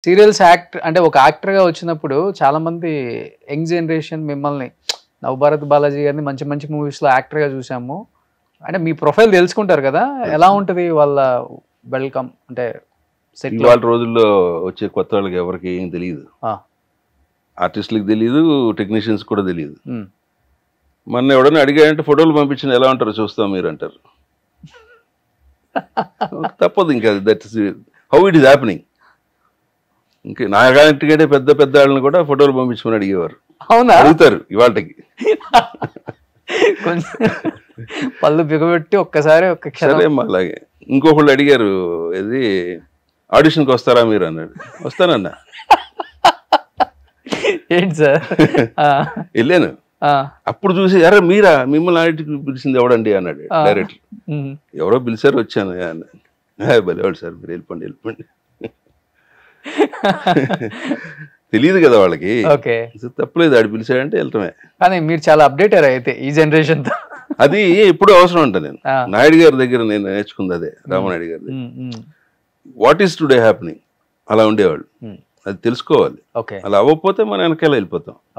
Serials act అంటే ఒక యాక్టర్గా వచ్చినప్పుడు చాలా మంది యంగ్ జనరేషన్ మిమ్మల్ని నవభారత్ బాలాజీ గారిని మంచి మంచి మూవీస్లో యాక్టర్గా చూసాము అంటే మీ ప్రొఫైల్ తెలుసుకుంటారు కదా ఎలా ఉంటుంది వాళ్ళ వెల్కమ్ అంటే సెట్ ఇవాళ రోజుల్లో వచ్చే కొత్త వాళ్ళకి ఎవరికి ఏం తెలియదు, ఆర్టిస్టులకు తెలియదు, టెక్నీషియన్స్ కూడా తెలియదు. మొన్న ఎవడన్నా అడిగాయంటే ఫోటోలు పంపించిన ఎలా ఉంటారో చూస్తాం మీరు అంటారు. తప్పదు ఇంకా, that's how it is happening. ఇంకా నాకంటే పెద్ద పెద్ద వాళ్ళని కూడా ఫోటోలు పంపించుకొని అడిగేవారు. అవునా? అడుగుతారు ఇవాళకి. కొంచెం పళ్ళు బిగబెట్టి ఒక్కసారి ఒక్క సరే అలాగే. ఇంకొకళ్ళు అడిగారు, ఇది ఆడిషన్కి వస్తారా మీరు అన్నాడు. వస్తానన్నా. ఏంటి సార్? వెళ్ళాను. అప్పుడు చూసి అరే మీరా, మిమ్మల్ని ఆడికి పిలిచింది ఎవడండి అన్నాడు డైరెక్టర్. ఎవరో పిలిచారు వచ్చాను అన్నాడు. భలేవాడు సార్, మీరు వెళ్ళిపోండి వెళ్ళిపోండి. తెలియదు కదా వాళ్ళకి. తప్పలేదు, ఆడు పిలిచాడంటే వెళ్తామే. కానీ మీరు చాలా అప్డేట్ అయ్యారు అయితే ఈ జనరేషన్ తో. అది ఎప్పుడు అవసరం అంట. నేను నాయుడు గారి దగ్గర నేను నేర్చుకుంది అదే, రామనాయుడు గారి దగ్గర. వాట్ ఈస్ టుడే హ్యాపెనింగ్ అలా ఉండేవాళ్ళు, అది తెలుసుకోవాలి. అలా అవ్వకపోతే మనం వెనకాల వెళ్ళిపోతాం.